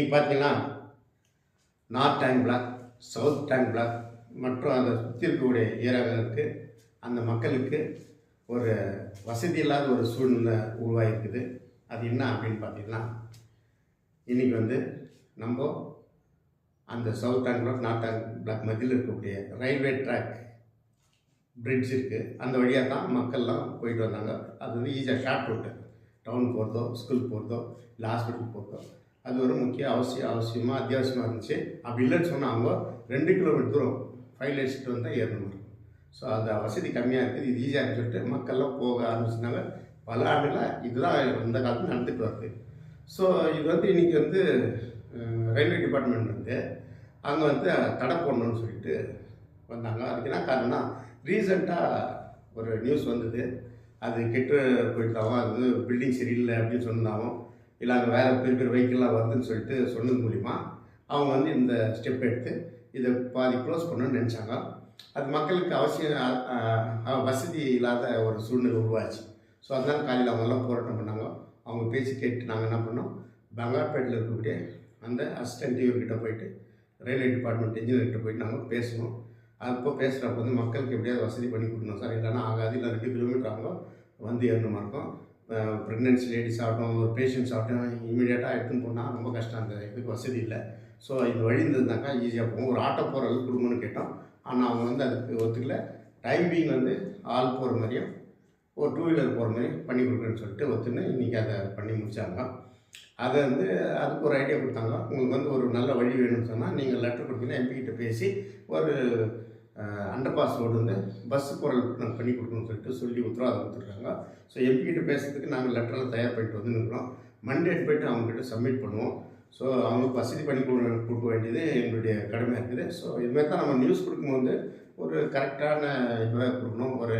இன்றைக்கி பார்த்தீங்கன்னா north tank block, south tank block மற்றும் அதை சுற்றி இருக்கக்கூடிய ஏரியாக்களுக்கு அந்த மக்களுக்கு ஒரு வசதி இல்லாத ஒரு சூழ்நிலை உருவாகிருக்குது. அது என்ன அப்படின்னு பார்த்தீங்கன்னா, இன்றைக்கி நம்ம அந்த south tank block, north tank block மத்தியில் இருக்கக்கூடிய ரயில்வே ட்ராக் பிரிட்ஜ் இருக்குது. அந்த வழியாக தான் மக்கள்லாம் போயிட்டு வந்தாங்க. அது ஈஸியாக ஷார்ட் ரூட்டு, டவுன் போகிறதோ, ஸ்கூலுக்கு போகிறதோ, இல்லை ஹாஸ்பிட்டலுக்கு போகிறதோ, அது ஒரு முக்கிய அத்தியாவசியமாக இருந்துச்சு. அப்படி இல்லைன்னு சொன்னால் அவங்க 2 கிலோமீட்டர் தூரம் ஃபைல் அடிச்சுட்டு வந்தால் ஏறணும். ஸோ அந்த வசதி கம்மியாக இருக்குது. இது ஈஸியாக இருக்குன்னு சொல்லிட்டு மக்கள்லாம் போக ஆரம்பிச்சிருந்தாங்க. பல ஆண்டுகளாக இதுதான் இந்த காலத்தில் நடந்துட்டு வருது. ஸோ இது இன்றைக்கி ரயில்வே டிபார்ட்மெண்ட் அங்கே தடை போடணும்னு சொல்லிட்டு வந்தாங்க. அதுக்கு என்ன காரணம்னா, ரீசெண்டாக ஒரு நியூஸ் வந்தது. அது கெட்டு போயிட்டாலும், அது பில்டிங் சரியில்லை அப்படின்னு சொன்னாலும், இல்லை அங்கே வேறு பெரிய பெரிய வெஹிக்கிள்லாம் வருதுன்னு சொல்லிட்டு சொன்னது மூலிமா அவங்க இந்த ஸ்டெப் எடுத்து இதை பாதி க்ளோஸ் பண்ணணும்னு நினச்சாங்க. அது மக்களுக்கு வசதி இல்லாத ஒரு சூழ்நிலை உருவாச்சு. ஸோ அதனால் காலையில் அவங்கெல்லாம் போராட்டம் பண்ணாங்க. அவங்க பேச்சு கேட்டு நாங்கள் என்ன பண்ணோம், பங்கார்பேட்டில் இருக்கக்கூடிய அந்த அசிஸ்டன்ட் இவர்கிட்ட போயிட்டு, ரயில்வே டிபார்ட்மெண்ட் இன்ஜினியர்கிட்ட போயிட்டு நாங்கள் பேசணும். அப்போ பேசுகிறப்ப மக்களுக்கு எப்படியாவது வசதி பண்ணி கொடுக்கணும் சார், இல்லைன்னா ஆகாது, இல்லை 2 கிலோமீட்டர் அவங்க ஏறணுமா இருக்கும். ப்ரெக்னென்சி லேடிஸ் ஆகட்டும், ஒரு பேஷண்ட்ஸ் ஆகட்டும், இமீடியட்டாக எடுத்துன்னு போனால் ரொம்ப கஷ்டம். அந்த இதுக்கு வசதி இல்லை. ஸோ இந்த வழி இருந்ததுனாக்கா ஈஸியாக போகும். ஒரு ஆட்டோ போகிற அளவுக்கு கொடுங்கன்னு கேட்டோம். ஆனால் அவங்க அதுக்கு ஒத்துக்கல. டைமிங் ஆள் போகிற மாதிரியும் ஒரு 2 வீலர் போகிற மாதிரியும் பண்ணி கொடுக்குறேன்னு சொல்லிட்டு ஒத்துன்னு இன்றைக்கி அதை பண்ணி முடித்தாங்க. அதை அதுக்கு ஒரு ஐடியா கொடுத்தாங்க. உங்களுக்கு ஒரு நல்ல வழி வேணும்னு சொன்னால் நீங்கள் லெட்டர் கொடுத்தீங்கன்னா எம்பிக்கிட்ட பேசி ஒரு அண்டர் பாஸ் ரோடு பஸ்ஸு போகிறதுக்கு நாங்கள் பண்ணி கொடுக்கணும்னு சொல்லி உத்தரவாதம் கொடுத்துருக்காங்க. ஸோ எம்பிக்கிட்ட பேசுறதுக்கு நாங்கள் லெட்டரெல்லாம் தயார் பண்ணிட்டு வந்துருக்கிறோம். மண்டே போய்ட்டு அவங்ககிட்ட சப்மிட் பண்ணுவோம். ஸோ அவங்களுக்கு வசதி பண்ணி கொடுக்க வேண்டியது எங்களுடைய கடமையாக இருக்குது. ஸோ இதுமாதிரி தான் நம்ம நியூஸ் கொடுக்கும்போது ஒரு கரெக்டான இதுவாக கொடுக்கணும். ஒரு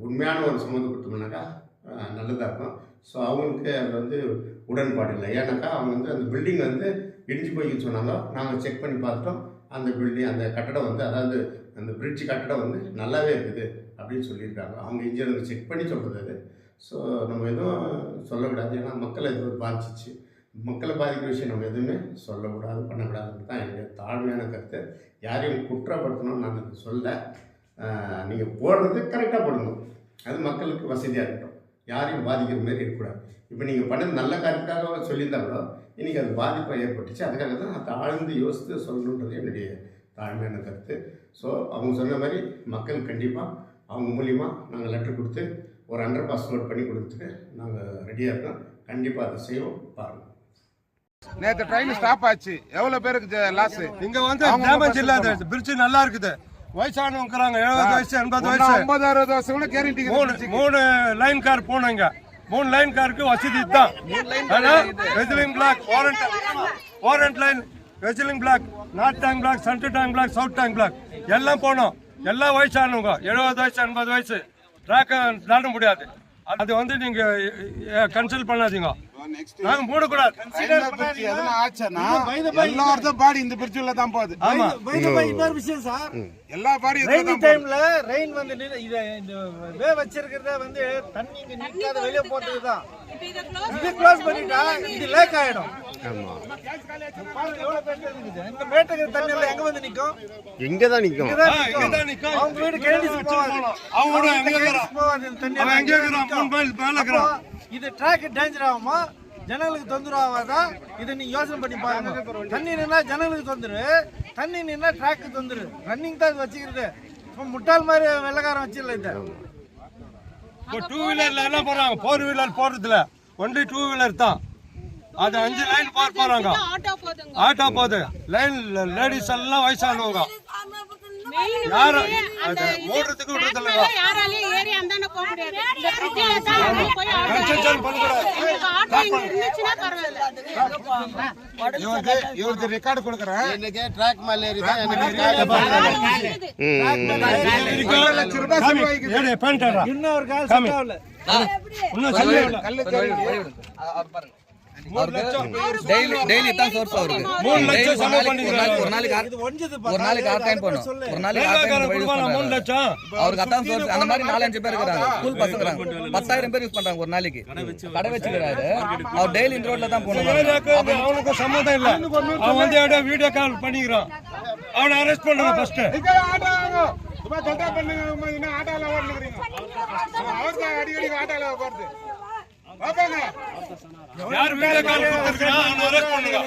உண்மையான ஒரு சம்மந்தம் கொடுத்தோம்னாக்கா நல்லதாக இருக்கும். ஸோ அவங்களுக்கு அது உடன்பாடு இல்லை. ஏன்னாக்கா அவங்க அந்த பில்டிங் இடிஞ்சு போய்க்குன்னு சொன்னாங்க. நாங்கள் செக் பண்ணி பார்த்துட்டோம். அந்த பில்டிங், அந்த கட்டடம் அதாவது அந்த பிரிட்ஜ் கட்டடம் நல்லாவே இருக்குது அப்படின்னு சொல்லியிருக்காங்க. அவங்க இன்ஜினியர் செக் பண்ணி சொல்கிறது அது. ஸோ நம்ம எதுவும் சொல்லக்கூடாது. ஏன்னா மக்களை எதுவும் பாதிச்சிச்சு. மக்களை பாதிக்கிற விஷயம் நம்ம எதுவுமே சொல்லக்கூடாது, பண்ணக்கூடாதுன்னு தான் என்னுடைய தாழ்மையான கருத்து. யாரையும் குற்றப்படுத்தணும்னு நான் சொல்ல. நீங்கள் போடுறது கரெக்டாக போடணும். அது மக்களுக்கு வசதியாக இருக்கட்டும். யாரையும் பாதிக்கிற மாதிரி இருக்கக்கூடாது. இப்போ நீங்கள் பண்ணது நல்ல காரியத்துக்காக சொல்லியிருந்தா கூட இன்றைக்கி அது பாதிப்பாக ஏற்பட்டுச்சு. அதுக்காக தான் அதை ஆழ்ந்து யோசித்து சொல்லணுன்றது என்னுடைய தாழ்மையான கருத்து. ஸோ அவங்க சொன்ன மாதிரி மக்கள் கண்டிப்பாக அவங்க மூலிமா நாங்கள் லெட்டர் கொடுத்து ஒரு அண்டர் பாஸ் ரோட் பண்ணி கொடுத்துட்டு நாங்கள் ரெடியாக இருக்கோம். கண்டிப்பாக அதை செய்வோம். பாருங்கள், நேற்று ட்ரெயின் ஸ்டாப் ஆச்சு. எவ்வளவு பேருக்கு லாஸ்? இங்க டேமேஜ் இல்லாத பிரிட்ஜ் நல்லா இருக்குது. வயசானவங்க 70 வயசு 80 வயசு 50-60 வருஷம் கூட கேரண்டி. 3 லைன் கார் போனாங்க. 3 லைன் காருக்கு வசதி தான். வெஜிலிங் பிளாக், வாரண்ட் லைன், வெஜிலிங் block, north tank block, central tank block, south tank block எல்லாம் போனோம். எல்லாம் வயசானவங்க 70 வயசு 80 வயசு ட்ராக்க நட முடியாது. அது நீங்க கன்சல்ட் பண்ணாதீங்க. நாங்க மூடக்கூடாது. பாடி இந்த பிரிட்ஜ்ல தான் போகுது. இன்னொரு விஷயம் சார், எல்லா பாடி டைம்ல ரெயின் இந்த வே வச்சிருக்கிறத தண்ணி இங்க நிக்காத வெளிய போறதுக்கு தான். இது க்ளோஸ் பண்ணிட்டா இது லேக் ஆயிடும். ஆமா, எவ்வளவு பேர் இருக்குது. இந்த மேட்டுக்கு தண்ணி எல்லாம் எங்க நிக்கும்? இங்க தான் நிக்கும். அவங்க வீடு கேண்டிஸ் போவாது. அவங்க எங்க இருக்கிறாங்க? இது ட்ராக் டேஞ்சர் ஆகுமா, ஜனங்களுக்கு தொந்தரவு ஆகாதா? இதை நீங்க யோசனை பண்ணி பாருங்க. தண்ணி நின்னா ஜனங்களுக்கு தொந்தரு, தண்ணி நின்னா ட்ராக்கு தொந்தரு. ரன்னிங் தான் இது வச்சுக்கிறது. முட்டாள் மாதிரி வெள்ளக்காரன் வச்சிடல. இதை 2 வீலர்ல எல்லாம் போறாங்க. 4 வீலர் போறதுல ஒன்லி 2 வீலர் தான். அது 5 லைன் போறாங்க. ஆட்டோ போகுது. லைன் லேடிஸ் எல்லாம் வயசானவங்க. யாரும் ஓடுறதுக்கு விடுறதில்ல. இவருக்கு ரெக்கார்டு கொடுக்குறேன். எனக்கு ட்ராக் மேல ஏறி தான் எனக்கு இன்னொரு கால் டெய்லி தான் சோர்ஸ் அவருக்கு 3 லட்சம் செலவு பண்ணிக்கிறாரு. ஒரு நாளைக்கு ஆர் டைம் பண்ணும். ஒரு நாளைக்கு லைன் கார் கொடுப்பாங்க 3 லட்சம். அவருக்கு அதான் சோர்ஸ். அந்த மாதிரி 4-5 பேர் இருக்காங்க. ஸ்கூல் பசங்க 10,000 பேர் யூஸ் பண்றாங்க ஒரு நாளைக்கு. கடை வச்சுக்கிறாரு. அவர் டெய்லி இந்த ரோட்ல தான் போகணும். அவனுக்கு சம்மந்தம் இல்ல. அவன் வந்து அப்படியே வீடியோ கால் பண்ணிக்கிறான். அவனை அரெஸ்ட் பண்ணுங்க ஃபர்ஸ்ட். யார் வீடியோ கால் கொடுத்திருக்கான் அவனை அரெஸ்ட் பண்ணுங்க.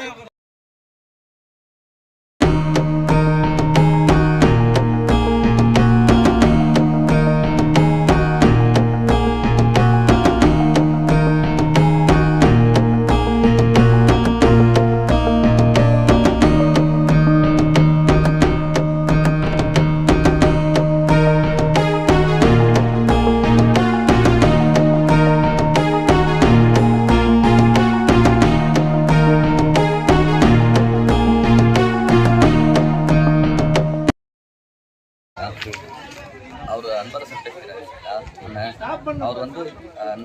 அவர் அன்பரசன் பேசுகிறாரு. அவர் வந்து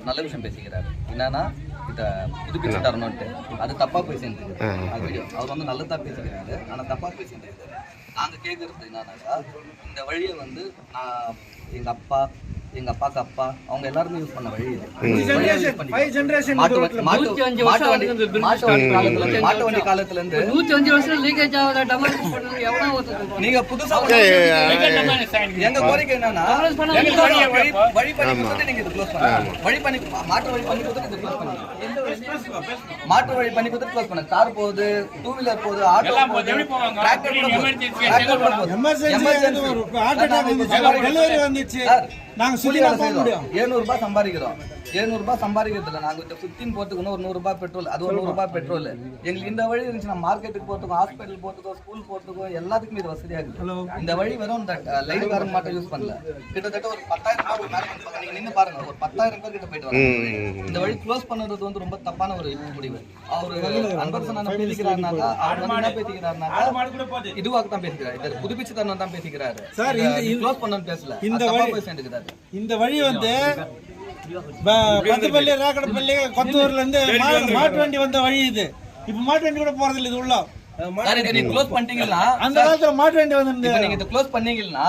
நல்ல விஷயம் பேசிக்கிறாரு. என்னன்னா இதை புதுப்பிச்சு தரணும்ட்டு அது தப்பா பேசிட்டு அது வீடியோ. அவர் வந்து நல்லதா பேசிக்கிறாரு, ஆனா தப்பா பேசிட்டு நாங்க கேட்கறது என்னன்னாக்கா இந்த வழியை வந்து நான் எங்க அப்பாக்கு அப்பா அவங்க எல்லாருமே யூஸ் பண்ண வழி இது. மாட்டு வண்டி காலத்துல இருந்து 105 வருஷம் லீக்கேஜ் ஆகாத டமால் பண்ணது எவ்வளவு ஒருத்தர் நீங்க புதுசா எங்க கோரிக்கை என்னன்னா வழி பண்ணி கொடுத்துட்டு நீங்க இது க்ளோஸ் பண்ணுங்க. வழி பண்ணி மாற்று வழி பண்ணி கொடுத்துட்டு இது க்ளோஸ் பண்ணுங்க. மாற்று வழி பண்ணி கொடுத்துட்டு க்ளோஸ் பண்ணுங்க. கார் போகுது, 2 வீலர் போகுது, ஆட்டோ போகுது, டிராக்டர் கூட போகுது. டெலிவரி வந்துச்சு. நாங்க சுத்தி போக முடியும். 700 ரூபாய் சம்பாதிக்கிறோம். 700 ரூபாய் சம்பாதிக்கிறதுல நாங்க இந்த 15 போறதுக்கு ஒரு 100 ரூபாய் பெட்ரோல், அது ஒரு 100 ரூபாய் பெட்ரோல். எங்களுக்கு இந்த வழி இருந்துச்சுன்னா மார்க்கெட்டுக்கு போறதுக்கும், ஹாஸ்பிட்டல் போறதுக்கும், ஸ்கூல் போறதுக்கும் எல்லாத்துக்கும் இது வசதியா இருக்கு. இந்த வழி வெறும் இந்த லைன் காரன் மட்டும் யூஸ் பண்ணல. கிட்டத்தட்ட ஒரு 10,000 பேர் மேலே நீங்க நின்று பாருங்க. ஒரு 10,000 பேர் கிட்ட போயிட்டு வராங்க. இந்த வழி க்ளோஸ் பண்ணுறது வந்து ரொம்ப தப்பான ஒரு முடிவு. அவரு அன்பரசன் என்ன பேசிக்கிறாருனாக்கா அவர் வந்து என்ன பேசிக்கிறாருனாக்கா இதுவாக தான் பேசிக்கிறாரு. இதை புதுப்பிச்சு தரணும் தான் பேசிக்கிறாரு. க்ளோஸ் பண்ணணும்னு பேசல. இந்த வழி வந்து பத்துப்பள்ளி, ராக்கடப்பள்ளி, கொத்தூர்ல இருந்து மாட்டு வண்டி வந்த வழி இது. இப்ப மாட்டு வண்டி கூட போறது இல்லை. இது உள்ள நீங்க க்ளோஸ் பண்ணிட்டீங்கன்னா அந்த காலத்துல மாட்டு வண்டி வந்து நீங்க இதை க்ளோஸ் பண்ணீங்கன்னா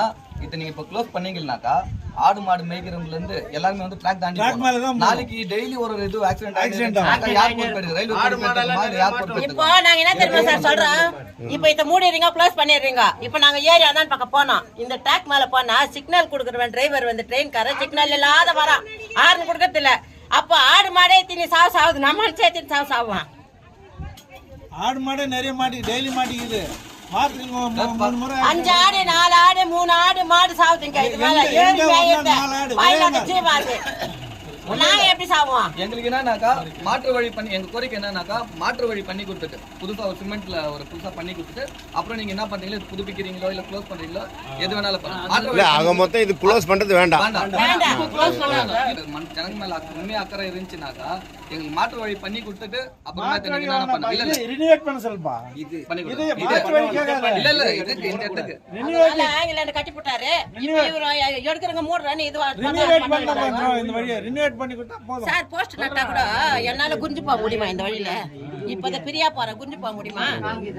நீங்க இப்ப க்ளோஸ் பண்ணீங்கன்னாக்கா ஆடு மாடு மேய்க்கிறவங்க இருந்து எல்லாருமே வந்து ட்ராக் தாண்டி நாளைக்கு டெய்லி ஒரு இது ஆக்சிடென்ட் யார் பொறுப்பெடுக்கு ரயில்வே யார் பொறுப்பெடுக்கு. இப்போ நாங்க என்ன தெரியுமா சார் சொல்றோம், இப்போ இத மூடிடுறீங்க, க்ளோஸ் பண்ணிடுறீங்க. இப்போ நாங்க ஏறி அதான் பக்கம் போனோம். இந்த ட்ராக் மேல போனா சிக்னல் கொடுக்குறவன் டிரைவர் வந்து ட்ரெயின் கார சிக்னல் இல்லாத வரான், ஹார்ன் கொடுக்கறது இல்ல. அப்போ ஆடு மாடே திணி சாவுது, நம்ம சேர்த்து சாவுவான். ஆடு மாடு நிறைய டெய்லி மாட்டிக்குது. 5 ஆடு 4 ஆடு 3 ஆடு மாடு சாவுதுங்க. இது மேல 7 வாயிலாக ஜீவாது. நாங்க எப்படி சாவோம்? எங்களுக்கு என்னன்னாக்கா மாற்று வழி பண்ணி எங்க கோரிக்கை என்னன்னாக்கா மாற்று வழி பண்ணி கொடுத்துட்டு புதுசா ஒரு சிமெண்ட்ல ஒரு புதுசா பண்ணி கொடுத்துட்டு அப்புறம் நீங்க என்ன பண்றீங்களோ இது புதுப்பிக்கிறீங்களோ இல்ல க்ளோஸ் பண்றீங்களோ எது வேணாலும் பண்ணுங்க. ஆக மொத்தம் இது க்ளோஸ் பண்றது வேண்டாம். ஜனங்க மேல உண்மையா அக்கறை இருந்துச்சுனாக்கா எங்களுக்கு மாற்று வழி பண்ணி கொடுத்துட்டு அப்புறமா நீங்க என்ன பண்ணலாம். இல்ல ரினிவேட் பண்ண சொல்லுப்பா. இது பண்ணி இது கொடுங்க. மாற்று வழி கேட்காத. இல்ல இதுக்கு இந்த இடத்துக்கு அதனால ஆங்கிலேயர் கட்டி போட்டாரு. இப்போ இவரு எடுக்கறங்க மூடுறானே இது ரினிவேட் பண்ண இந்த வழியை ரினிவேட் பண்ணி கொடுத்தா போதும். சார் போஸ்ட் நட்டா கூட என்னால குஞ்சு போக முடியுமா இந்த வழியில? இப்ப பிரியா போற குஞ்சு போக முடியுமா?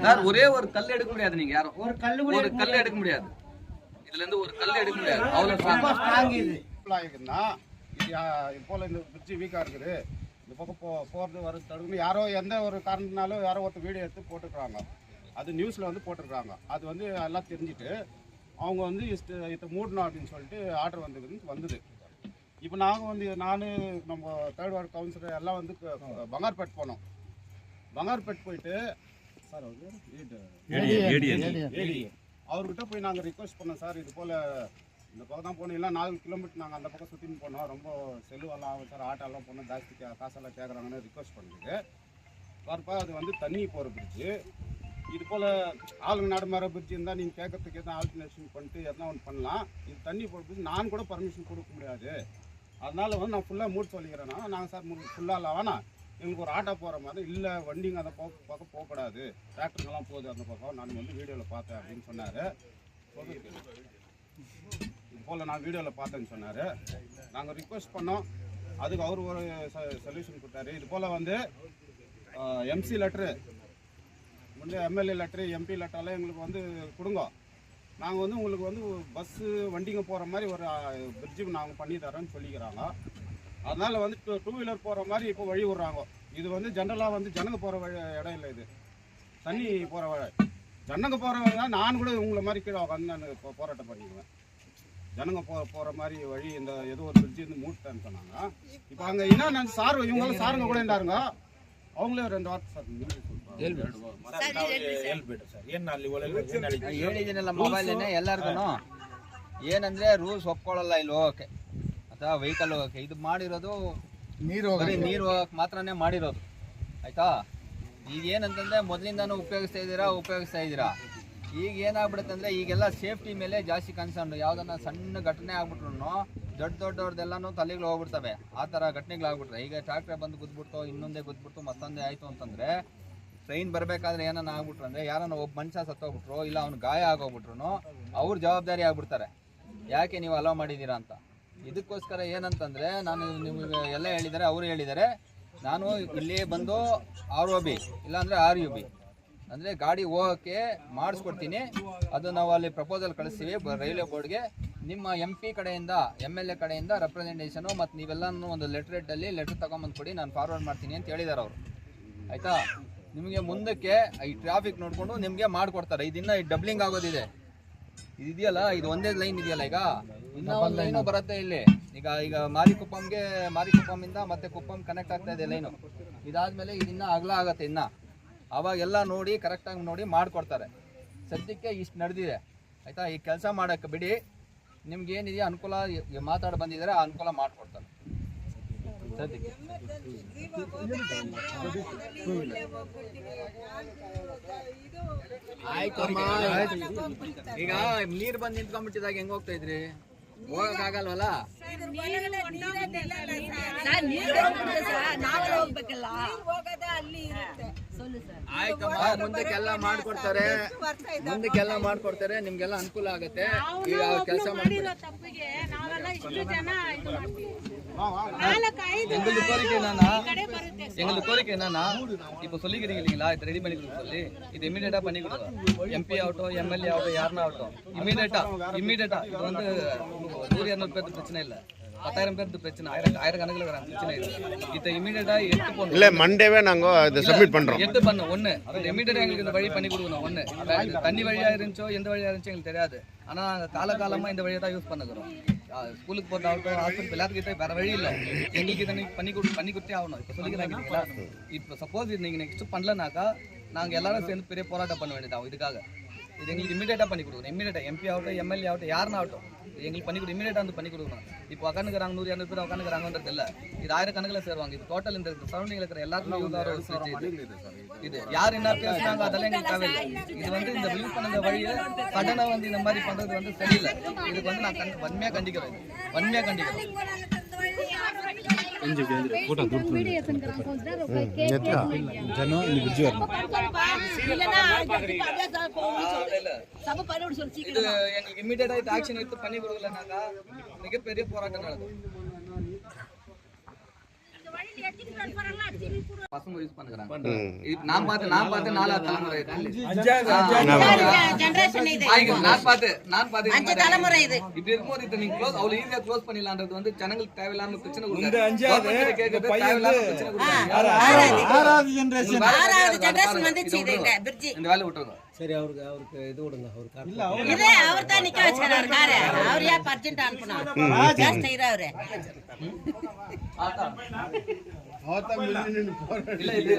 சார் ஒரே ஒரு கல் எடுக்க முடியாது. நீங்க யாரும் ஒரு கல் எடுக்க முடியாது. இதுல இருந்து ஒரு கல் எடுக்க முடியாது. அவ்வளவு ஸ்ட்ராங் இது. இது போல இந்த பிரிட்ஜ் வீக்கா இருக்குது. இந்த பக்கம் போறது வர தடுக்கணும். யாரோ எந்த ஒரு காரணத்தினாலும் யாரோ ஒருத்தர் வீடியோ எடுத்து போட்டுருக்காங்க. அது நியூஸ்ல வந்து போட்டிருக்காங்க. அது வந்து எல்லாம் தெரிஞ்சுட்டு அவங்க வந்து இதை மூடணும் அப்படின்னு சொல்லிட்டு ஆர்டர் வந்தது. இப்போ நாங்கள் வந்து நான் நம்ம தேர்ட் வார்டு கவுன்சிலர் எல்லாம் வந்து பங்கார்பேட் போனோம். பங்கார்பேட் போயிட்டு சார் அவர்கிட்ட போய் நாங்கள் ரிக்வெஸ்ட் பண்ணோம். சார் இது போல் இந்த பக்கம் தான் போனோம். இல்லை 4 கிலோமீட்டர் நாங்கள் அந்த பக்கம் சுற்றின்னு போனோம். ரொம்ப செலவெல்லாம் ஆகும் சார், ஆட்டோலாம் போனோம், ஜாஸ்தி காசெல்லாம் கேட்குறாங்கன்னு ரிக்வெஸ்ட் பண்ணிட்டு வரப்போ அது வந்து தண்ணி போகிற பிரிட்ஜு. இது போல் ஆளுங்க நடுமாற பிரிட்ஜ் இருந்தால் நீங்கள் கேட்கறதுக்கு எதாவது ஆல்டர்னேஷன் பண்ணிட்டு எதனா ஒன்று பண்ணலாம். இது தண்ணி போகிற பிரிட்ஜ் நான் கூட பர்மிஷன் கொடுக்க முடியாது. அதனால் வந்து நான் ஃபுல்லாக மூட் சொல்லிக்கிறேன்னா நாங்கள் சார் ஃபுல்லாக வேணாம், எங்களுக்கு ஒரு ஆட்டோ போகிற மாதிரி இல்லை, வண்டிங்க அந்த பக்கம் போகக்கூடாது, டிராக்டருங்கெல்லாம் போகுது அந்த பக்கம், நான் வந்து வீடியோவில் பார்த்தேன் அப்படின்னு சொன்னார். இது போல் நான் வீடியோவில் பார்த்தேன்னு சொன்னார். நாங்கள் ரிக்வெஸ்ட் பண்ணோம். அதுக்கு அவர் ஒரு சொல்யூஷன் கொடுத்தாரு. இது போல் வந்து எம்சி லெட்ரு வந்து எம்எல்ஏ லெட்ரு எம்பி லெட்டரெல்லாம் எங்களுக்கு வந்து கொடுங்க. நாங்கள் வந்து உங்களுக்கு வந்து பஸ்ஸு வண்டிங்க போகிற மாதிரி ஒரு பிரிட்ஜு நாங்கள் பண்ணி தரோன்னு சொல்லிக்கிறாங்க. அதனால் வந்து டூ வீலர் போகிற மாதிரி இப்போ வழி விட்றாங்க. இது வந்து ஜென்ரலாக வந்து ஜனங்க போகிற வழி இடம் இல்லை, இது தண்ணி போகிற வழி. ஜனங்க போகிறவங்க நான் கூட உங்களை மாதிரி கீழே உட்காந்து நான் இப்போ போராட்டம் பண்ணிக்குவேன். ஜனங்க போகிற மாதிரி வழி இந்த ஏதோ ஒரு பிரிட்ஜு வந்து மூட்டேன்னு சொன்னாங்க. இப்போ அங்கே என்ன சார் இவங்களும் சாருங்க கூட இருந்தாருங்க, அவங்களே 2 வார்த்தை சார் ಹೇಳಿದ್ದೀನಲ್ಲ ಮೊಬೈಲೇನೆ ಎಲ್ಲರಿಗೂ ಏನಂದ್ರೆ ರೂಲ್ಸ್ ಒಪ್ಕೊಳ್ಳಲ್ಲ ಇಲ್ಲಿ ಹೋಗೋಕ್ಕೆ ಅಥವಾ ವೆಹಿಕಲ್ ಹೋಗೋಕ್ಕೆ. ಇದು ಮಾಡಿರೋದು ನೀರು ಹೋಗಕ್ಕೆ ಮಾತ್ರನೇ ಮಾಡಿರೋದು ಆಯ್ತಾ. ಈಗ ಏನಂತಂದ್ರೆ ಮೊದಲಿಂದಾನು ಉಪಯೋಗಿಸ್ತಾ ಇದ್ದೀರಾ. ಈಗ ಏನಾಗ್ಬಿಡುತ್ತೆ ಅಂದರೆ ಈಗೆಲ್ಲ ಸೇಫ್ಟಿ ಮೇಲೆ ಜಾಸ್ತಿ ಕನ್ಸರ್ನ್. ಯಾವುದನ್ನ ಸಣ್ಣ ಘಟನೆ ಆಗ್ಬಿಟ್ರು ದೊಡ್ಡದೆಲ್ಲನೂ ತಲೆಗಳು ಹೋಗ್ಬಿಡ್ತವೆ. ಆ ಥರ ಘಟನೆಗಳಾಗ್ಬಿಟ್ರೆ ಈಗ ಟ್ರ್ಯಾಕ್ಟರ್ ಬಂದು ಗುದ್ಬಿಡ್ತು, ಇನ್ನೊಂದೇ ಗುದ್ಬಿಡ್ತು, ಮತ್ತೊಂದೇ ಆಯಿತು ಅಂತಂದರೆ ಟ್ರೈನ್ ಬರಬೇಕಾದ್ರೆ ಏನನ್ನ ಆಗ್ಬಿಟ್ರು ಅಂದರೆ ಯಾರನ್ನ ಒಬ್ಬ ಮನುಷ್ಯ ಸತ್ತೋಗ್ಬಿಟ್ರು ಇಲ್ಲ ಅವ್ನು ಗಾಯ ಆಗೋಗ್ಬಿಟ್ರು ಅವ್ರ ಜವಾಬ್ದಾರಿ ಆಗ್ಬಿಡ್ತಾರೆ, ಯಾಕೆ ನೀವು ಅಲೋ ಮಾಡಿದ್ದೀರಾ ಅಂತ. ಇದಕ್ಕೋಸ್ಕರ ಏನಂತಂದರೆ ನಾನು ನಿಮಗೆ ಎಲ್ಲ ಹೇಳಿದ್ದಾರೆ, ಅವರು ಹೇಳಿದ್ದಾರೆ, ನಾನು ಇಲ್ಲಿ ಬಂದು ROB ಇಲ್ಲಾಂದರೆ RUB ಅಂದರೆ ಗಾಡಿ ಹೋಗೋಕ್ಕೆ ಮಾಡಿಸ್ಕೊಡ್ತೀನಿ. ಅದು ನಾವು ಅಲ್ಲಿ ಪ್ರಪೋಸಲ್ ಕಳಿಸ್ತೀವಿ ರೈಲ್ವೆ ಬೋರ್ಡ್ಗೆ. ನಿಮ್ಮ MP ಕಡೆಯಿಂದ MLA ಕಡೆಯಿಂದ ರೆಪ್ರೆಸೆಂಟೇಷನು ಮತ್ತು ನೀವೆಲ್ಲನೂ ಒಂದು ಲೆಟ್ರಲ್ಲಿ ಲೆಟ್ರ್ ತೊಗೊಂಬಂದು ಕೊಡಿ, ನಾನು ಫಾರ್ವರ್ಡ್ ಮಾಡ್ತೀನಿ ಅಂತ ಹೇಳಿದ್ದಾರೆ ಅವರು ಆಯಿತಾ. ನಿಮಗೆ ಮುಂದಕ್ಕೆ ಈ ಟ್ರಾಫಿಕ್ ನೋಡಿಕೊಂಡು ನಿಮಗೆ ಮಾಡಿಕೊಡ್ತಾರೆ. ಇದನ್ನ ಡಬ್ಲಿಂಗ್ ಆಗೋದಿದೆ, ಇದೆಯಲ್ಲ, ಇದು ಒಂದೇ ಲೈನ್ ಇದೆಯಲ್ಲ, ಈಗ ಇನ್ನೂ ಒಂದು ಲೈನು ಬರುತ್ತೆ ಇಲ್ಲಿ. ಈಗ ಮಾರಿಕುಪ್ಪಮಿಂದ ಮತ್ತೆ ಕುಪ್ಪಂ ಕನೆಕ್ಟ್ ಆಗ್ತಾ ಇದೆ ಲೈನು. ಇದಾದ್ಮೇಲೆ ಇದನ್ನ ಅಗಲ ಆಗತ್ತೆ ಇನ್ನ, ಅವಾಗೆಲ್ಲ ನೋಡಿ ಕರೆಕ್ಟಾಗಿ ನೋಡಿ ಮಾಡಿಕೊಡ್ತಾರೆ. ಸದ್ಯಕ್ಕೆ ಇಷ್ಟು ನಡೆದಿದೆ ಆಯಿತಾ. ಈ ಕೆಲಸ ಮಾಡೋಕ್ಕೆ ಬಿಡಿ, ನಿಮ್ಗೆ ಏನಿದೆಯಾ ಅನುಕೂಲ ಮಾತಾಡಿ ಬಂದಿದ್ದಾರೆ, ಆ ಅನುಕೂಲ ಮಾಡಿಕೊಡ್ತಾರೆ ಸದ್ಯಕ್ಕೆ. ಈಗ ನೀರು ಬಂದು ನಿಂತ್ಕೊಂಡ್ಬಿಟ್ಟಿದಾಗ ಹೆಂಗ್ ಹೋಗ್ತಾ ಇದ್ರಿ? ಹೋಗಕ್ಕಾಗಲ್ವಲ್ಲ. ಆಯ್ತಮ್ಮ, ಮುಂದಕ್ಕೆಲ್ಲ ಮಾಡ್ಕೊಡ್ತಾರೆ, ನಿಮ್ಗೆಲ್ಲ ಅನುಕೂಲ ಆಗತ್ತೆ. ಈಗ ಕೆಲಸ ಮಾಡ್ತೀವಿ. எங்களுக்கு கோரிக்கை என்னன்னா, இப்போ சொல்லிக்கிறீங்க இல்லைங்களா, இது ரெடி பண்ணி கொடுக்க சொல்லி, இது இமீடியட்டா பண்ணி கொடுங்க. MP ஆகட்டும், MLA ஆகட்டும், யாருன்னா ஆகட்டும், இமீடியட்டா இது வந்து 100-200 பேருக்கு பிரச்சனை இல்லை, 10,000 பேருக்கு பிரச்சனை, ஆயிரக்கணக்கில் பிரச்சனை இல்லை. இதை இமீடியட்டா எடுத்து போகணும். இல்லை, மண்டேவே நாங்கள் இதை சப்மிட் பண்ணுறோம். எடுத்து பண்ணோம் ஒன்று, இமீடியட்டா எங்களுக்கு இந்த வழி பண்ணி கொடுக்கணும். ஒன்று தண்ணி வழியாக இருந்துச்சோ எந்த வழியாக இருந்துச்சோ எங்களுக்கு தெரியாது, ஆனால் நாங்கள் காலமாக இந்த வழியை தான் யூஸ் பண்ணுறோம். ஸ்கூலுக்கு போகிறதாகட்டும், ஹாஸ்பிட்டல் எல்லாத்துக்கிட்டே வேறு வழி இல்லை, எங்களுக்கு இதை பண்ணி கொடுத்தே ஆகணும். இப்போ சொல்லிக்கிறாங்க இல்லைங்களா, இப்போ சப்போஸ் இது நீங்கள் நெக்ஸ்ட்டு பண்ணலனாக்கா நாங்கள் எல்லாரும் சேர்ந்து பெரிய போராட்டம் பண்ண வேண்டியதாகும். இதுக்காக இது எங்களுக்கு இமீடியட்டாக பண்ணி கொடுக்கணும். இமீடியட்டாக MP ஆகட்டும், MLA ஆகட்டும், யாருன்னா ஆகட்டும், எங்களுக்கு பண்ணி கொடுக்கும், இமீடியட்டாக வந்து பண்ணி கொடுக்கணும். இப்போ உட்காந்துக்கிறாங்க 100-200 பேர் உட்காந்துக்கிறாங்கன்றது இல்லை, இது ஆயிரக்கணக்கில் சேருவாங்க. இது டோட்டல் இந்த சரௌண்டிங்கில் இருக்கிற எல்லாத்துக்கும் இது யார் என்ன பேசுனாங்க அதெல்லாம் எங்களுக்கு தேவையில்லை. இது வந்து இந்த வியூ பண்ண வழியை சடனாக வந்து இந்த மாதிரி பண்ணுறது வந்து சரியில்லை. இதுக்கு வந்து நான் வன்மையாக கண்டிக்கிறேன். எங்களுக்கு இமீடியட்டா ஆக்ஷன் எடுத்து பண்ணி கொடுக்கலனாக்கா மிகப்பெரிய போராட்டம் நடக்கும். பசங்க யூஸ் பண்ணுறாங்க. நான் பார்த்து 4 தலைமுறை இப்படி இருக்கும்போது இதை நீங்க க்ளோஸ் அவ்வளவு ஈஸியா க்ளோஸ் பண்ணிடலான்றது வந்து ஜனங்களுக்கு தேவையில்லாம பிரச்சனை கொடுக்குது. இந்த வேலை விட்டுருங்க. சரி, அவருக்கு இது விடுங்க. அவர் தான் நிக்க வச்சாரு காரை. அவர் யார் அர்ஜென்ட் அனுப்பணும்? இல்ல இது